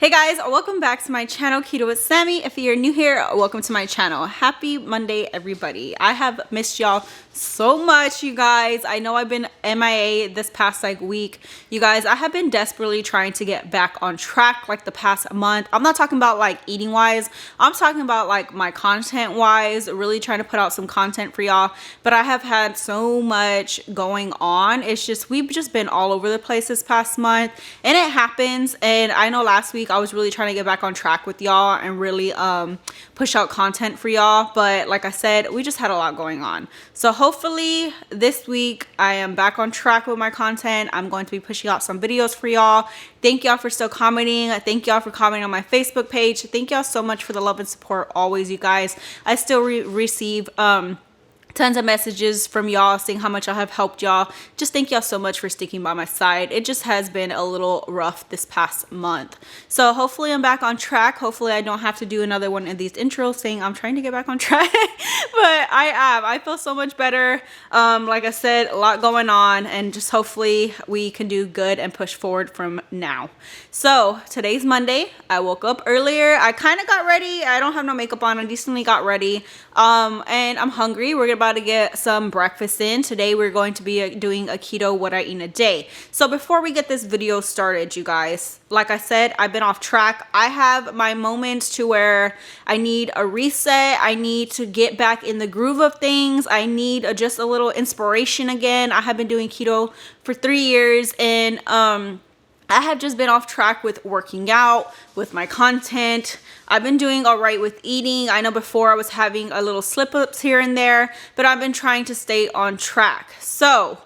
Hey guys, welcome back to my channel, Keto with Sammy. If you're new here, welcome to my channel. Happy Monday, everybody. I have missed y'all so much, you guys. I know I've been MIA this past week. You guys, I have been desperately trying to get back on track the past month. I'm not talking about eating wise. I'm talking about my content wise, really trying to put out some content for y'all. But I have had so much going on. It's just, we've just been all over the place this past month, and it happens. And I know last week I was really trying to get back on track with y'all and really push out content for y'all, but like I said, we just had a lot going on. So hopefully this week I am back on track with my content. I'm going to be pushing out some videos for y'all. Thank y'all for still commenting. Thank y'all for commenting on my Facebook page. Thank y'all so much for the love and support always, you guys. I still receive tons of messages from y'all saying how much I have helped y'all. Just thank y'all so much for sticking by my side. It just has been a little rough this past month. So hopefully I'm back on track. Hopefully I don't have to do another one of these intros saying I'm trying to get back on track. But I am. I feel so much better. Like I said, a lot going on, and just hopefully we can do good and push forward from now. So today's Monday. I woke up earlier. I kind of got ready. I don't have no makeup on. I decently got ready. And I'm hungry. We're about to get some breakfast in. Today we're going to be doing a keto what I eat in a day. So before we get this video started, you guys, like I said, I've been off track. I have my moments to where I need a reset. I need to get back in the groove of things. I need just a little inspiration again. I have been doing keto for 3 years, and I have just been off track with working out, with my content. I've been doing all right with eating. I know before I was having a little slip-ups here and there, but I've been trying to stay on track. So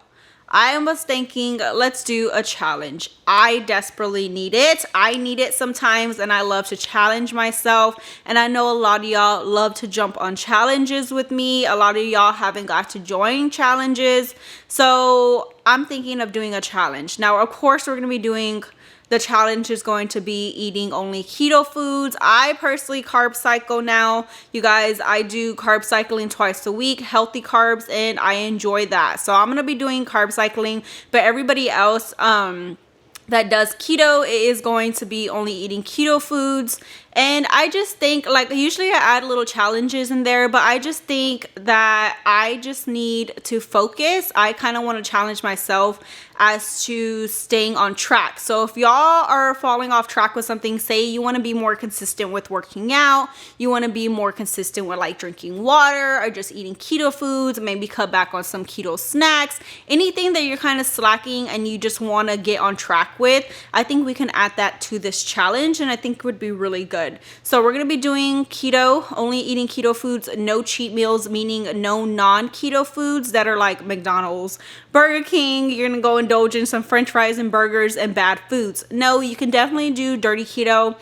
I was thinking, let's do a challenge. I desperately need it. I need it sometimes, and I love to challenge myself. And I know a lot of y'all love to jump on challenges with me. A lot of y'all haven't got to join challenges. So I'm thinking of doing a challenge. Now, of course, we're going to be doing, the challenge is going to be eating only keto foods. I personally carb cycle now. You guys, I do carb cycling twice a week, healthy carbs, and I enjoy that. So I'm going to be doing carb cycling, but everybody else that does keto is going to be only eating keto foods. And I just think, usually I add little challenges in there, but I just think that I just need to focus. I kind of want to challenge myself as to staying on track. So if y'all are falling off track with something, say you want to be more consistent with working out, you want to be more consistent with drinking water or just eating keto foods, maybe cut back on some keto snacks, anything that you're kind of slacking and you just want to get on track with, I think we can add that to this challenge, and I think it would be really good. So we're going to be doing keto, only eating keto foods, no cheat meals, meaning no non-keto foods that are like McDonald's, Burger King. You're going to go indulge in some french fries and burgers and bad foods. No, you can definitely do dirty keto.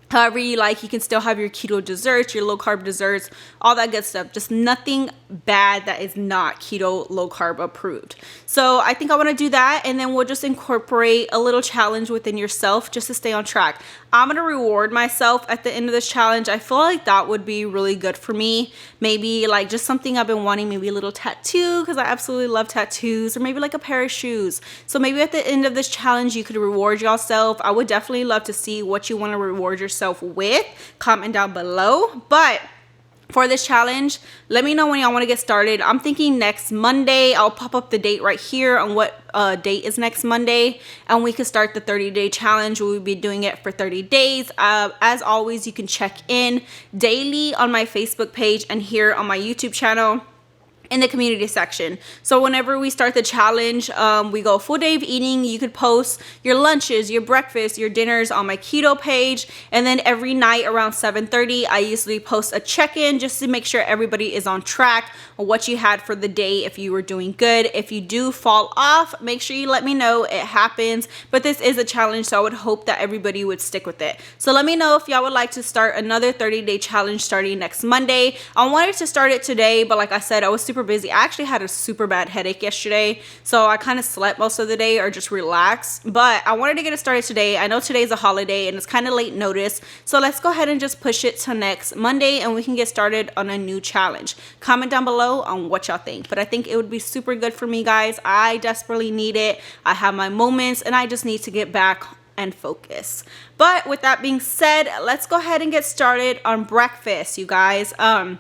However you like, you can still have your keto desserts, your low carb desserts, all that good stuff. Just nothing bad that is not keto low carb approved. So I think I want to do that, and then we'll just incorporate a little challenge within yourself just to stay on track. I'm going to reward myself at the end of this challenge. I feel like that would be really good for me. Maybe just something I've been wanting, maybe a little tattoo, because I absolutely love tattoos, or maybe a pair of shoes. So maybe at the end of this challenge, you could reward yourself. I would definitely love to see what you want to reward yourself with. Comment down below. But for this challenge, let me know when y'all want to get started. I'm thinking next Monday. I'll pop up the date right here on what date is next Monday, and we can start the 30-day challenge. We'll be doing it for 30 days. As always, you can check in daily on my Facebook page and here on my YouTube channel in the community section. So whenever we start the challenge, we go full day of eating. You could post your lunches, your breakfast, your dinners on my keto page, and then every night around 7:30 I usually post a check-in just to make sure everybody is on track on what you had for the day, if you were doing good. If you do fall off, make sure you let me know. It happens, but this is a challenge, so I would hope that everybody would stick with it. So let me know if y'all would like to start another 30-day challenge starting next Monday. I wanted to start it today, but like I said, I was super busy. I actually had a super bad headache yesterday, so I kind of slept most of the day or just relaxed, but I wanted to get it started today. I know today's a holiday and it's kind of late notice, so let's go ahead and just push it to next Monday and we can get started on a new challenge. Comment down below on what y'all think, but I think it would be super good for me, guys. I desperately need it. I have my moments and I just need to get back and focus. But with that being said, let's go ahead and get started on breakfast, you guys. I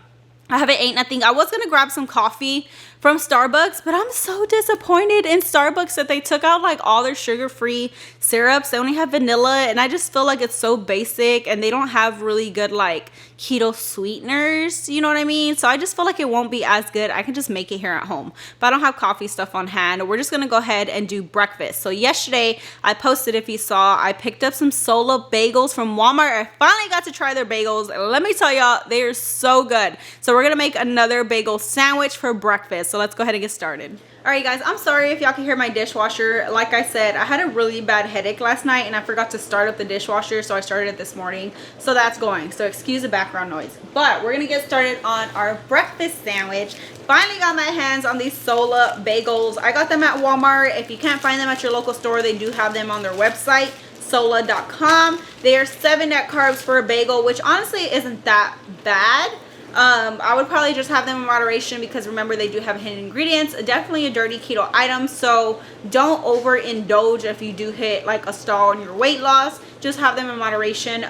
haven't ate nothing. I was gonna grab some coffee from Starbucks, but I'm so disappointed in Starbucks that they took out like all their sugar-free syrups. They only have vanilla, and I just feel like it's so basic, and they don't have really good like keto sweeteners, you know what I mean? So I just feel like it won't be as good. I can just make it here at home, but I don't have coffee stuff on hand. We're just gonna go ahead and do breakfast. So yesterday I posted, if you saw, I picked up some solo bagels from Walmart. I finally got to try their bagels. Let me tell y'all, they are so good. So we're gonna make another bagel sandwich for breakfast. So let's go ahead and get started. All right, guys, I'm sorry if y'all can hear my dishwasher. Like I said, I had a really bad headache last night and I forgot to start up the dishwasher, so I started it this morning. So that's going. So excuse the background noise. But we're gonna get started on our breakfast sandwich. Finally got my hands on these Sola bagels. I got them at Walmart. If you can't find them at your local store, they do have them on their website, sola.com. They are 7 net carbs for a bagel, which honestly isn't that bad. I would probably just have them in moderation because remember, they do have hidden ingredients. Definitely a dirty keto item, so don't overindulge if you do hit like a stall in your weight loss. Just have them in moderation.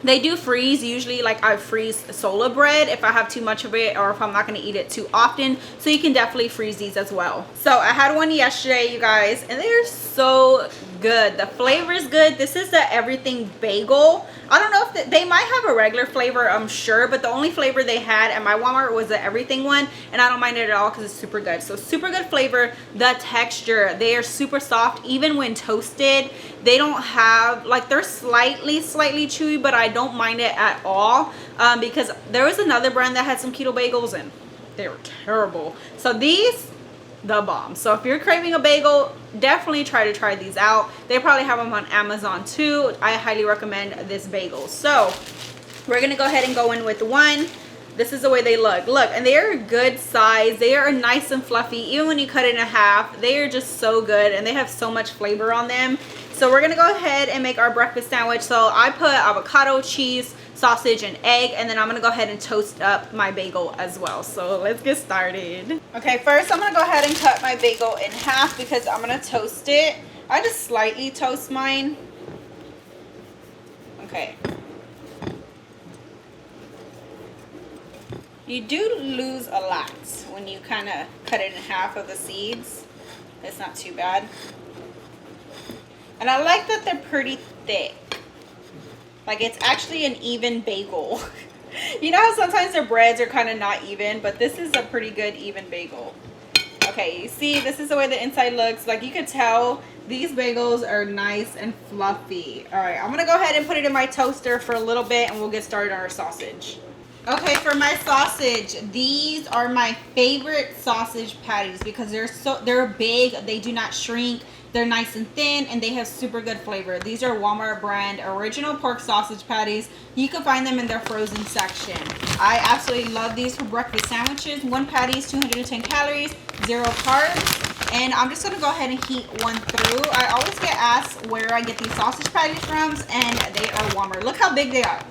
They do freeze. Usually, like, I freeze Sola bread if I have too much of it or if I'm not going to eat it too often. So you can definitely freeze these as well. So I had one yesterday, you guys, and they're so good. The flavor is good. This is the everything bagel. I don't know if they might have a regular flavor, I'm sure, but the only flavor they had at my Walmart was the everything one, and I don't mind it at all because it's super good. So super good flavor. The texture, they are super soft even when toasted. They don't have, like, they're slightly chewy, but I don't mind it at all, because there was another brand that had some keto bagels and they were terrible. So these, the bomb. So if you're craving a bagel, definitely try these out. They probably have them on Amazon too. I highly recommend this bagel. So we're gonna go ahead and go in with one. This is the way they look. And they are a good size. They are nice and fluffy. Even when you cut it in half, they are just so good, and they have so much flavor on them. So we're gonna go ahead and make our breakfast sandwich. So I put avocado, cheese, sausage, and egg, and then I'm gonna go ahead and toast up my bagel as well. So let's get started. Okay, first I'm gonna go ahead and cut my bagel in half because I'm gonna toast it. I just slightly toast mine. Okay. You do lose a lot when you kind of cut it in half of the seeds. It's not too bad. And I like that they're pretty thick. Like, it's actually an even bagel. You know how sometimes their breads are kind of not even, but this is a pretty good even bagel. Okay, you see, this is the way the inside looks. Like, you can tell these bagels are nice and fluffy. All right, I'm gonna go ahead and put it in my toaster for a little bit, and we'll get started on our sausage. Okay, for my sausage, these are my favorite sausage patties because they're big, they do not shrink, they're nice and thin, and they have super good flavor. These are Walmart brand original pork sausage patties. You can find them in their frozen section. I absolutely love these for breakfast sandwiches. One patty is 210 calories, 0 carbs, and I'm just gonna go ahead and heat one through. I always get asked where I get these sausage patties from, and they are Walmart. Look how big they are.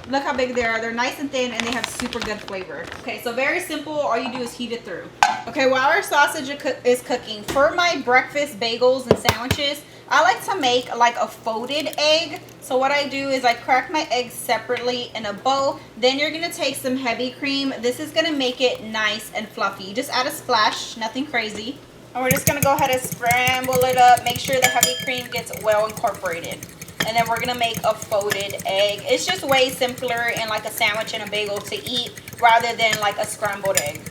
Look how big they are. They're nice and thin, and they have super good flavor. Okay, so very simple. All you do is heat it through. Okay, while our sausage is cooking, for my breakfast bagels and sandwiches, I like to make like a folded egg. So what I do is I crack my eggs separately in a bowl. Then you're gonna take some heavy cream. This is gonna make it nice and fluffy. You just add a splash, nothing crazy. And we're just gonna go ahead and scramble it up. Make sure the heavy cream gets well incorporated. And then we're gonna make a folded egg. It's just way simpler in like a sandwich and a bagel to eat rather than like a scrambled egg.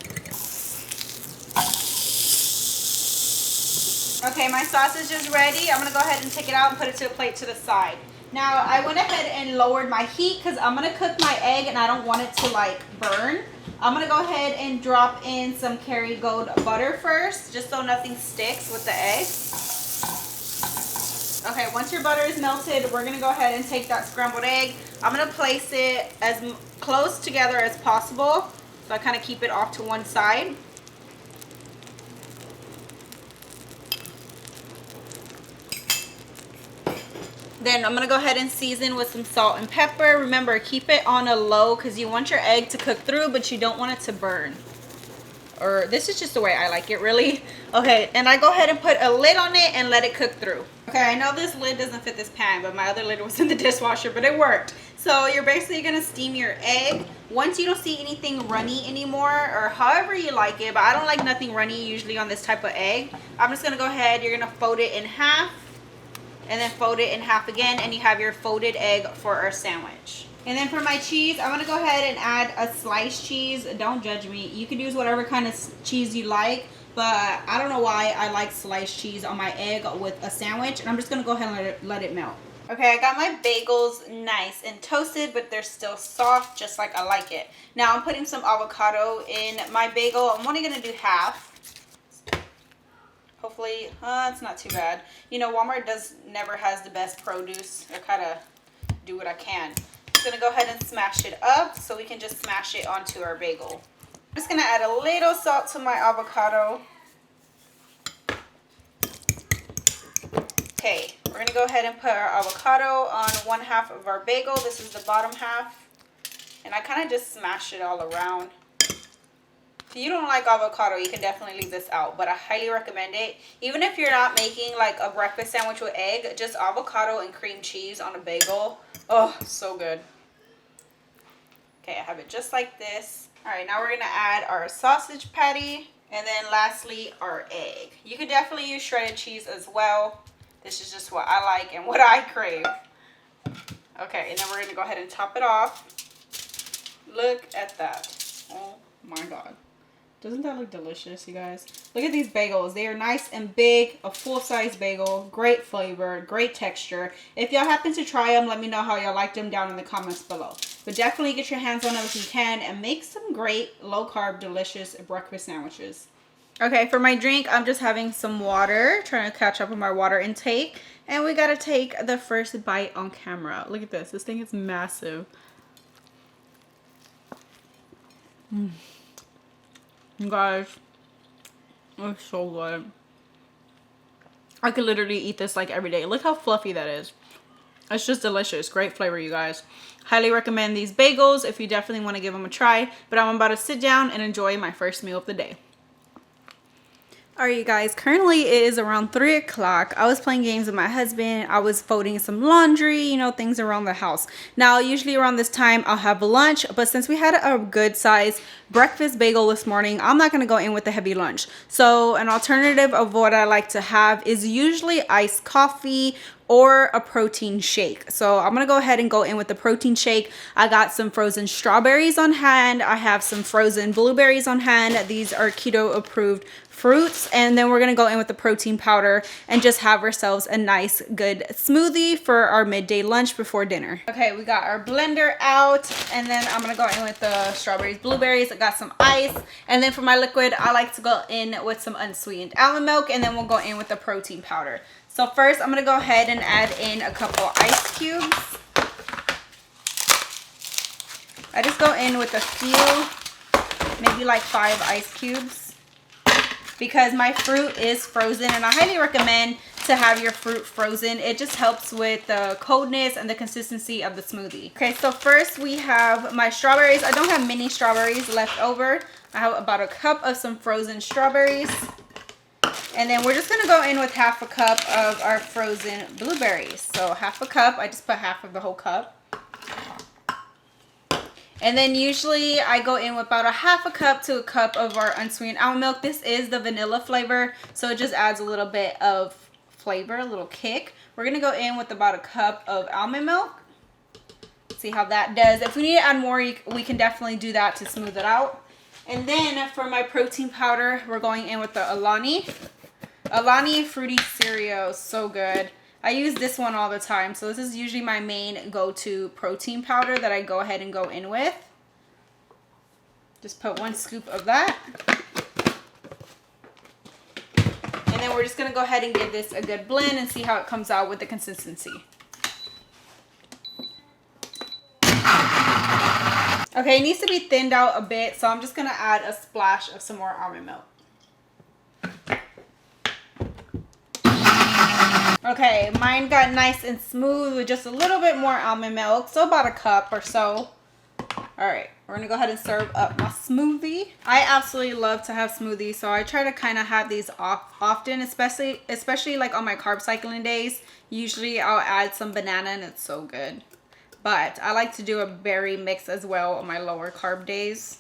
Okay, my sausage is ready. I'm gonna go ahead and take it out and put it to a plate to the side. Now I went ahead and lowered my heat because I'm gonna cook my egg and I don't want it to like burn. I'm gonna go ahead and drop in some Kerrygold butter first, just so nothing sticks with the egg. Okay, once your butter is melted, we're gonna go ahead and take that scrambled egg. I'm gonna place it as close together as possible. So I kind of keep it off to one side. Then I'm gonna go ahead and season with some salt and pepper. Remember, keep it on a low because you want your egg to cook through, but you don't want it to burn. or this is just the way I like it, really. Okay, and I go ahead and put a lid on it and let it cook through. Okay, I know this lid doesn't fit this pan, but my other lid was in the dishwasher, but it worked. So you're basically gonna steam your egg. Once you don't see anything runny anymore, or however you like it, but I don't like nothing runny usually on this type of egg, I'm just gonna go ahead, you're gonna fold it in half, and then fold it in half again, and you have your folded egg for our sandwich. And then for my cheese, I'm gonna go ahead and add a sliced cheese. Don't judge me. You can use whatever kind of cheese you like, but I don't know why I like sliced cheese on my egg with a sandwich. And I'm just gonna go ahead and let it melt. Okay, I got my bagels nice and toasted, but they're still soft, just like I like it. Now I'm putting some avocado in my bagel. I'm only gonna do half. Hopefully, it's not too bad. You know, Walmart never has the best produce. I kind of do what I can. I'm gonna go ahead and smash it up so we can just smash it onto our bagel. I'm just gonna add a little salt to my avocado. Okay, we're gonna go ahead and put our avocado on one half of our bagel. This is the bottom half. And I kind of just smash it all around. If you don't like avocado, you can definitely leave this out, but I highly recommend it. Even if you're not making like a breakfast sandwich with egg, just avocado and cream cheese on a bagel. Oh, so good. Okay, I have it just like this. All right, now we're gonna add our sausage patty, and then lastly, our egg. You could definitely use shredded cheese as well. This is just what I like and what I crave. Okay, and then we're gonna go ahead and top it off. Look at that. Oh my God. Doesn't that look delicious, you guys? Look at these bagels. They are nice and big, a full-size bagel, great flavor, great texture. If y'all happen to try them, let me know how y'all liked them down in the comments below. But definitely get your hands on them if you can and make some great low-carb, delicious breakfast sandwiches. Okay, for my drink, I'm just having some water, trying to catch up on my water intake. And we gotta take the first bite on camera. Look at this. This thing is massive. You guys, it's so good. I could literally eat this like every day. Look how fluffy that is. It's just delicious. Great flavor, you guys. Highly recommend these bagels if you definitely want to give them a try. But I'm about to sit down and enjoy my first meal of the day. Alright, you guys, currently it is around 3 o'clock. I was playing games with my husband. I was folding some laundry, you know, things around the house. Now, usually around this time, I'll have lunch, but since we had a good size breakfast bagel this morning, I'm not going to go in with the heavy lunch. So, an alternative of what I like to have is usually iced coffee or a protein shake. So I'm gonna go ahead and go in with the protein shake. I got some frozen strawberries on hand. I have some frozen blueberries on hand. These are keto approved fruits. And then we're gonna go in with the protein powder and just have ourselves a nice good smoothie for our midday lunch before dinner. Okay, we got our blender out, and then I'm gonna go in with the strawberries, blueberries. I got some ice, and then for my liquid, I like to go in with some unsweetened almond milk, and then we'll go in with the protein powder. So first, I'm gonna go ahead and add in a couple ice cubes. I just go in with a few, maybe like 5 ice cubes, because my fruit is frozen, and I highly recommend to have your fruit frozen. It just helps with the coldness and the consistency of the smoothie. Okay, so first we have my strawberries. I don't have many strawberries left over. I have about a cup of some frozen strawberries. And then we're just gonna go in with half a cup of our frozen blueberries. So half a cup, I just put half of the whole cup. And then usually I go in with about a half a cup to a cup of our unsweetened almond milk. This is the vanilla flavor, so it just adds a little bit of flavor, a little kick. We're gonna go in with about a cup of almond milk. See how that does. If we need to add more, we can definitely do that to smooth it out. And then for my protein powder, we're going in with the Alani Fruity Cereal. So good. I use this one all the time, so this is usually my main go-to protein powder that I go ahead and go in with. Just put 1 scoop of that. And then we're just going to go ahead and give this a good blend and see how it comes out with the consistency. Okay, it needs to be thinned out a bit, so I'm just going to add a splash of some more almond milk. Okay, mine got nice and smooth with just a little bit more almond milk, so about a cup or so. All right, We're gonna go ahead and serve up my smoothie. I absolutely love to have smoothies, so I try to kind of have these often, especially like on my carb cycling days. Usually I'll add some banana and it's so good. But I like to do a berry mix as well on my lower carb days.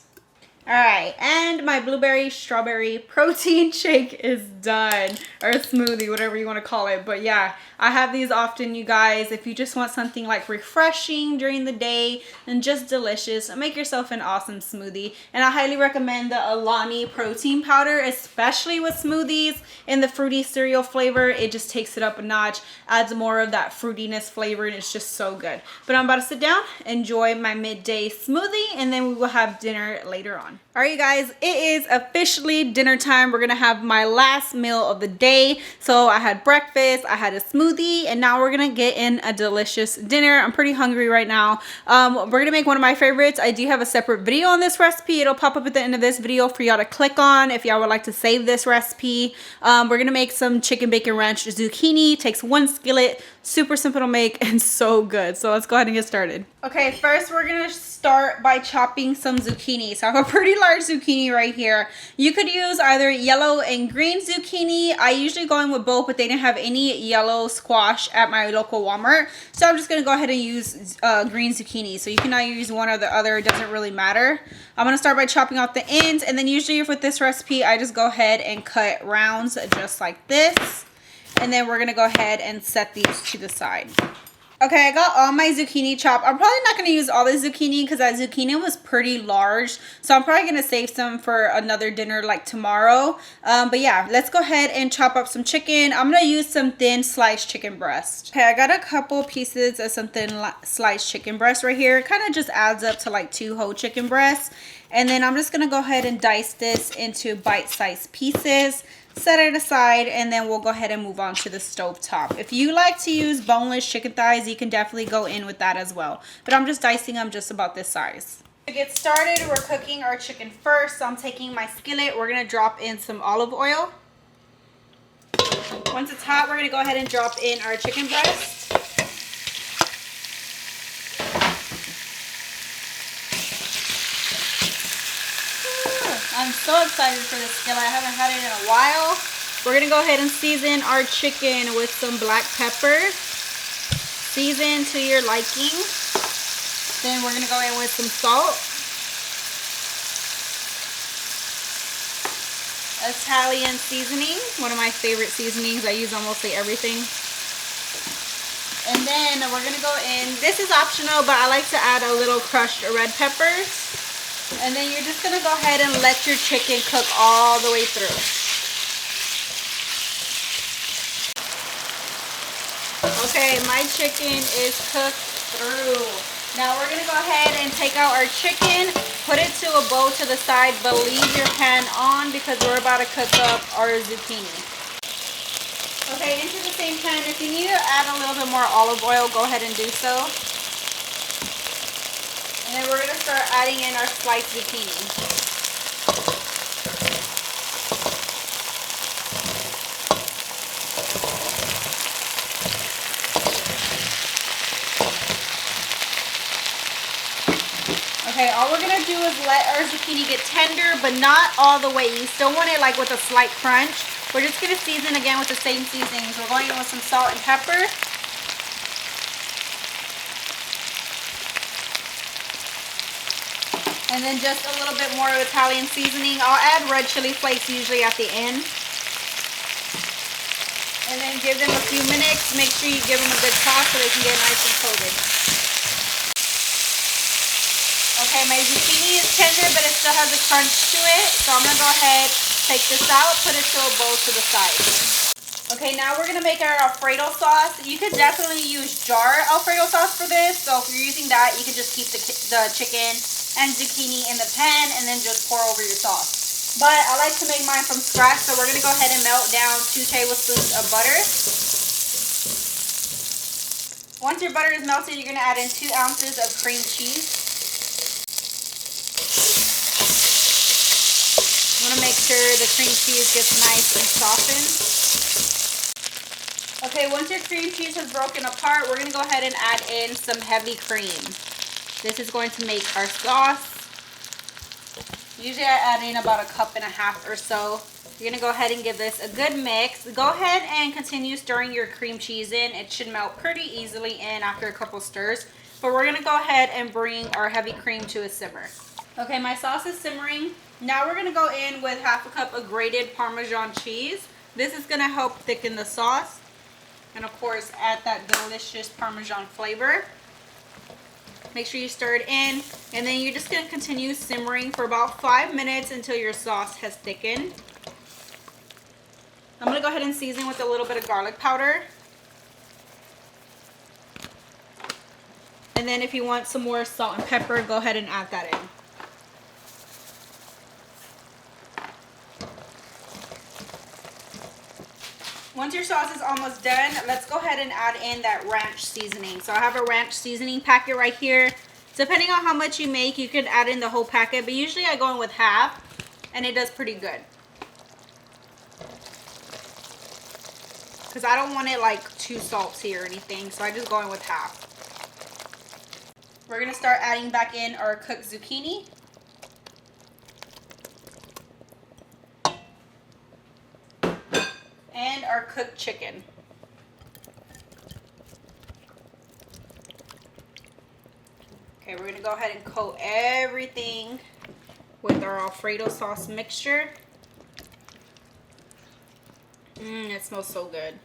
All right, and my blueberry strawberry protein shake is done, or smoothie, whatever you want to call it. But yeah, I have these often, you guys. If you just want something like refreshing during the day and just delicious, make yourself an awesome smoothie. And I highly recommend the Alani protein powder, especially with smoothies in the fruity cereal flavor. It just takes it up a notch, adds more of that fruitiness flavor, and it's just so good. But I'm about to sit down, enjoy my midday smoothie, and then we will have dinner later on. All right, you guys, it is officially dinner time. We're gonna have my last meal of the day. So I had breakfast, I had a smoothie, and now we're gonna get in a delicious dinner. I'm pretty hungry right now. We're gonna make one of my favorites. I do have a separate video on this recipe. It'll pop up at the end of this video for y'all to click on if y'all would like to save this recipe. We're gonna make some chicken bacon ranch zucchini. It takes 1 skillet, super simple to make and so good. So let's go ahead and get started. Okay, first we're gonna start by chopping some zucchini. So I have a pretty large zucchini right here. You could use either yellow and green zucchini. I usually go in with both, but they didn't have any yellow squash at my local Walmart. So I'm just gonna go ahead and use green zucchini. So you can either use one or the other, it doesn't really matter. I'm gonna start by chopping off the ends, and then usually with this recipe, I just go ahead and cut rounds just like this. And then we're gonna go ahead and set these to the side. Okay, I got all my zucchini chopped. I'm probably not gonna use all the zucchini because that zucchini was pretty large. So I'm probably gonna save some for another dinner like tomorrow. But yeah, let's go ahead and chop up some chicken. I'm gonna use some thin sliced chicken breast. Okay, I got a couple pieces of some thin sliced chicken breast right here. It kind of just adds up to like 2 whole chicken breasts. And then I'm just gonna go ahead and dice this into bite-sized pieces. Set it aside, and then we'll go ahead and move on to the stove top. If you like to use boneless chicken thighs, you can definitely go in with that as well. But I'm just dicing them just about this size. To get started, we're cooking our chicken first. So I'm taking my skillet. We're gonna drop in some olive oil. Once it's hot, we're gonna go ahead and drop in our chicken breast. I'm so excited for this skillet. I haven't had it in a while. We're gonna go ahead and season our chicken with some black pepper. Season to your liking. Then we're gonna go in with some salt. Italian seasoning, one of my favorite seasonings. I use on mostly everything. And then we're gonna go in, this is optional, but I like to add a little crushed red peppers. And then you're just gonna go ahead and let your chicken cook all the way through. Okay, my chicken is cooked through. Now we're gonna go ahead and take out our chicken, put it to a bowl to the side, but leave your pan on because we're about to cook up our zucchini. Okay, into the same pan, if you need to add a little bit more olive oil, go ahead and do so. And then we're going to start adding in our sliced zucchini. Okay, all we're going to do is let our zucchini get tender, but not all the way. You still want it like with a slight crunch. We're just going to season again with the same seasonings. We're going in with some salt and pepper. And then just a little bit more of Italian seasoning. I'll add red chili flakes usually at the end. And then give them a few minutes. Make sure you give them a good toss so they can get nice and coated. Okay, my zucchini is tender, but it still has a crunch to it. So I'm going to go ahead, take this out, put it to a bowl to the side. Okay, now we're going to make our Alfredo sauce. You could definitely use jar Alfredo sauce for this. So if you're using that, you can just keep the chicken and zucchini in the pan and then just pour over your sauce. But I like to make mine from scratch, so we're going to go ahead and melt down 2 tablespoons of butter. Once your butter is melted, you're going to add in 2 ounces of cream cheese. You want to make sure the cream cheese gets nice and softened. Okay, once your cream cheese has broken apart, we're going to go ahead and add in some heavy cream. This is going to make our sauce. Usually I add in about 1.5 cups or so. You're gonna go ahead and give this a good mix. Go ahead and continue stirring your cream cheese in. It should melt pretty easily in after a couple stirs. But we're gonna go ahead and bring our heavy cream to a simmer. Okay, my sauce is simmering. Now we're gonna go in with 1/2 cup of grated Parmesan cheese. This is gonna help thicken the sauce. And of course, add that delicious Parmesan flavor. Make sure you stir it in, and then you're just going to continue simmering for about 5 minutes until your sauce has thickened. I'm going to go ahead and season with a little bit of garlic powder. And then if you want some more salt and pepper, go ahead and add that in. Once your sauce is almost done, let's go ahead and add in that ranch seasoning. So I have a ranch seasoning packet right here. Depending on how much you make, you can add in the whole packet, but usually I go in with half, and it does pretty good. Because I don't want it like too salty or anything, so I just go in with half. We're going to start adding back in our cooked zucchini. And our cooked chicken. Okay, we're gonna go ahead and coat everything with our Alfredo sauce mixture. It smells so good.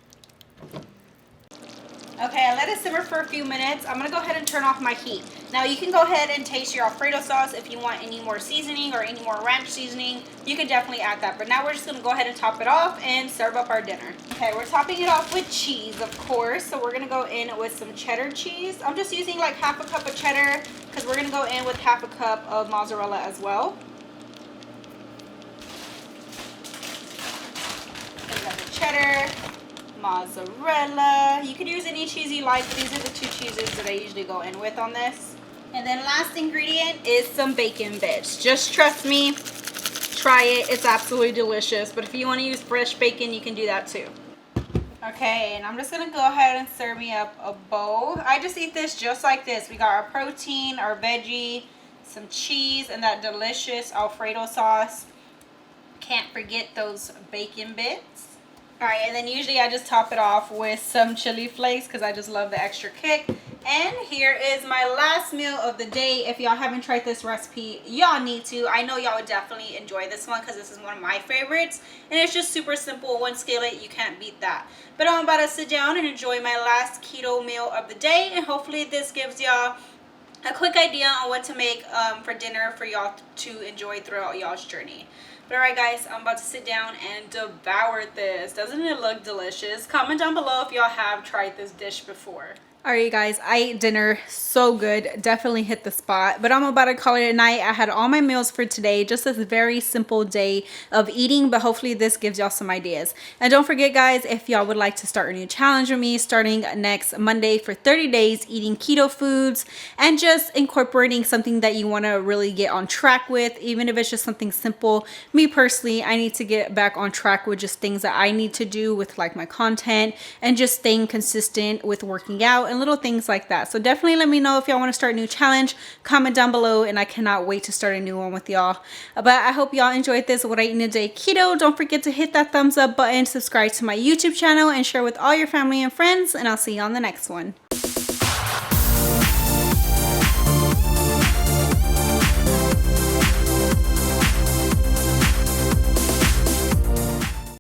Okay, I let it simmer for a few minutes. I'm gonna go ahead and turn off my heat. Now you can go ahead and taste your Alfredo sauce. If you want any more seasoning or any more ranch seasoning, you can definitely add that. But now we're just gonna go ahead and top it off and serve up our dinner. Okay, we're topping it off with cheese, of course. So we're gonna go in with some cheddar cheese. I'm just using like 1/2 cup of cheddar because we're gonna go in with 1/2 cup of mozzarella as well. We got the cheddar, mozzarella. You could use any cheese you like, but these are the 2 cheeses that I usually go in with on this. And then last ingredient is some bacon bits. Just trust me, try it. It's absolutely delicious. But if you want to use fresh bacon, you can do that too. Okay, and I'm just gonna go ahead and serve me up a bowl. I just eat this just like this. We got our protein, our veggie, some cheese, and that delicious Alfredo sauce. Can't forget those bacon bits. Alright, and then usually I just top it off with some chili flakes because I just love the extra kick. And here is my last meal of the day. If y'all haven't tried this recipe, y'all need to. I know y'all would definitely enjoy this one because this is one of my favorites. And it's just super simple. One skillet, you can't beat that. But I'm about to sit down and enjoy my last keto meal of the day. And hopefully this gives y'all a quick idea on what to make for dinner for y'all to enjoy throughout y'all's journey. But alright guys, I'm about to sit down and devour this. Doesn't it look delicious? Comment down below if y'all have tried this dish before. Alright guys, I ate dinner. So good. Definitely hit the spot. But I'm about to call it a night. I had all my meals for today. Just a very simple day of eating. But hopefully this gives y'all some ideas. And don't forget guys, if y'all would like to start a new challenge with me starting next Monday for 30 days eating keto foods and just incorporating something that you want to really get on track with, even if it's just something simple. Me personally, I need to get back on track with just things that I need to do with like my content and just staying consistent with working out and little things like that. So definitely let me know if y'all want to start a new challenge. Comment down below, and I cannot wait to start a new one with y'all. But I hope y'all enjoyed this What I Eat in a Day Keto. Don't forget to hit that thumbs up button, subscribe to my YouTube channel, and share with all your family and friends, and I'll see you on the next one.